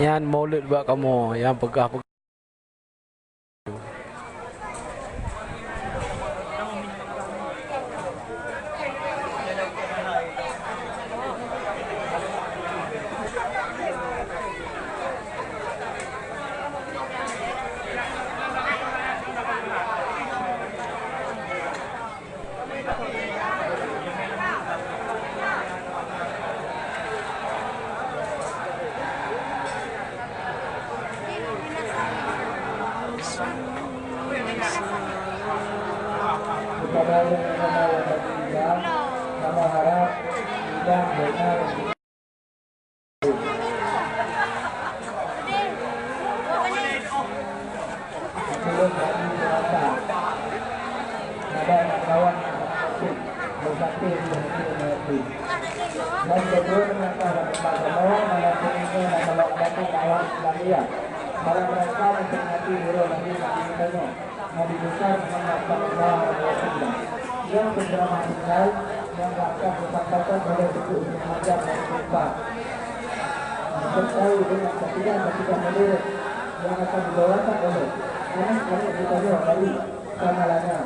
Yang maulid buat kamu, yang pegah. Kepada yang bertindak, kami harap tidak benar. Sebelum kami berasa, ada kawan bersakti di hati. Dan kedua mengatakan kepada semua malam ini dan kalau ada kawan Islamiyah, malam mereka memperingati hero lagi kita. Nabi besar Muhammad sallallahu alaihi wasallam yang segera meninggal yang akan disampaikan oleh buku Muhammad dan Muhammad. Berkait dengan ketiga melirik yang akan dibawakan oleh anak-anak kita dari kamalanya.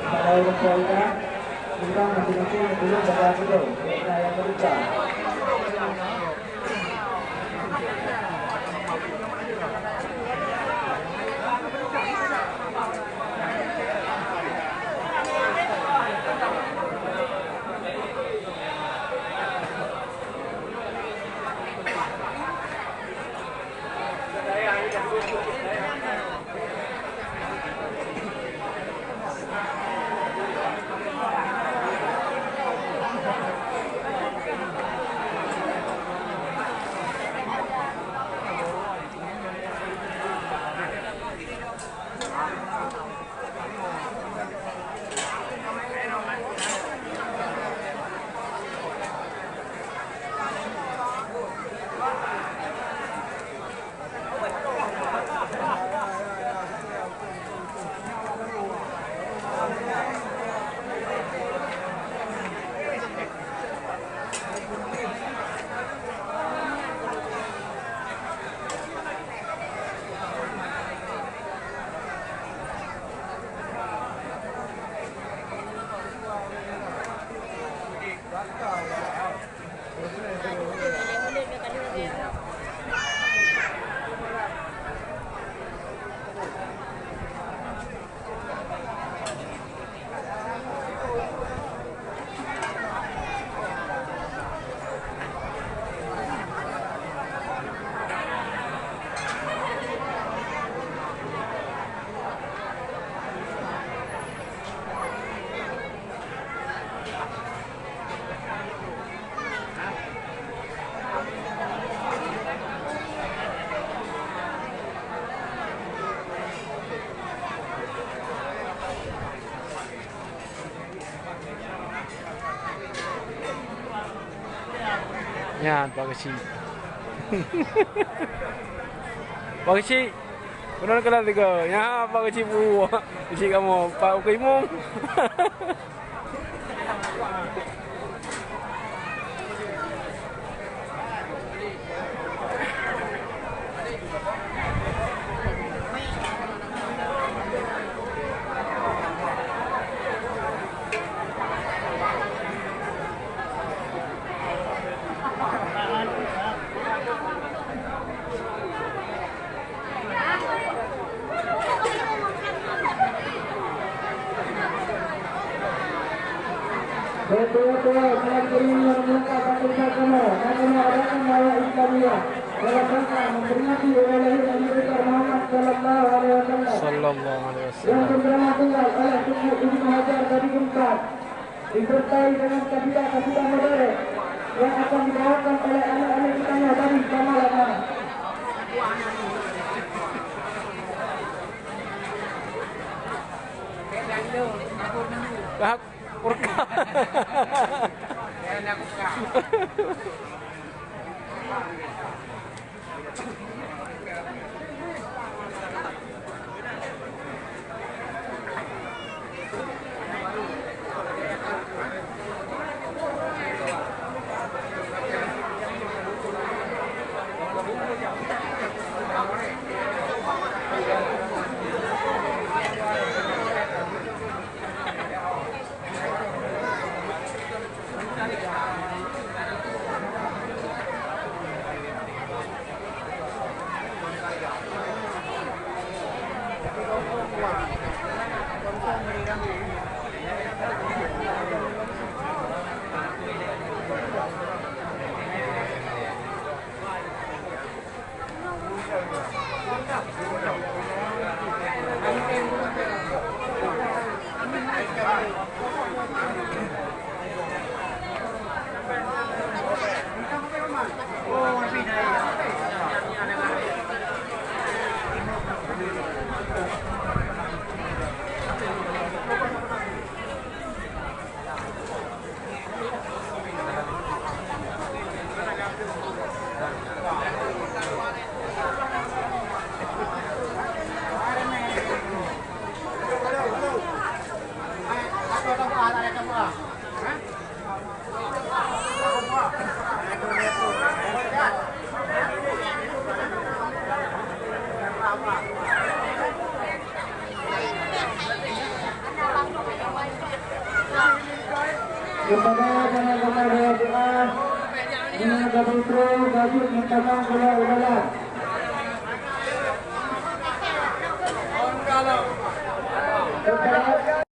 Kalau berkualitas, kita masing-masing belum dapat itu. Saya berita. Yan, Pak Kecil. Pak Kecil, benar kena tiga. Ya, Pak Kecil bu, Kecil kamu, Pak Ukimum. Betul-betul, saya kini yang minta fakultas kamu, kami mengadakan malam Islamiyah dalam rangka memperingati oleh Nabi besar Muhammad sallallahu alaihi wasallam yang segera tinggal oleh suku Ibnu Hajar dari Unpad, disertai dengan kasidah-kasidah modern yang akan dibawakan oleh anak-anak kita dari Kamalana. Lahak urka. Kepada para pemerintah dengan gabung pro, gabung minta bola udalan.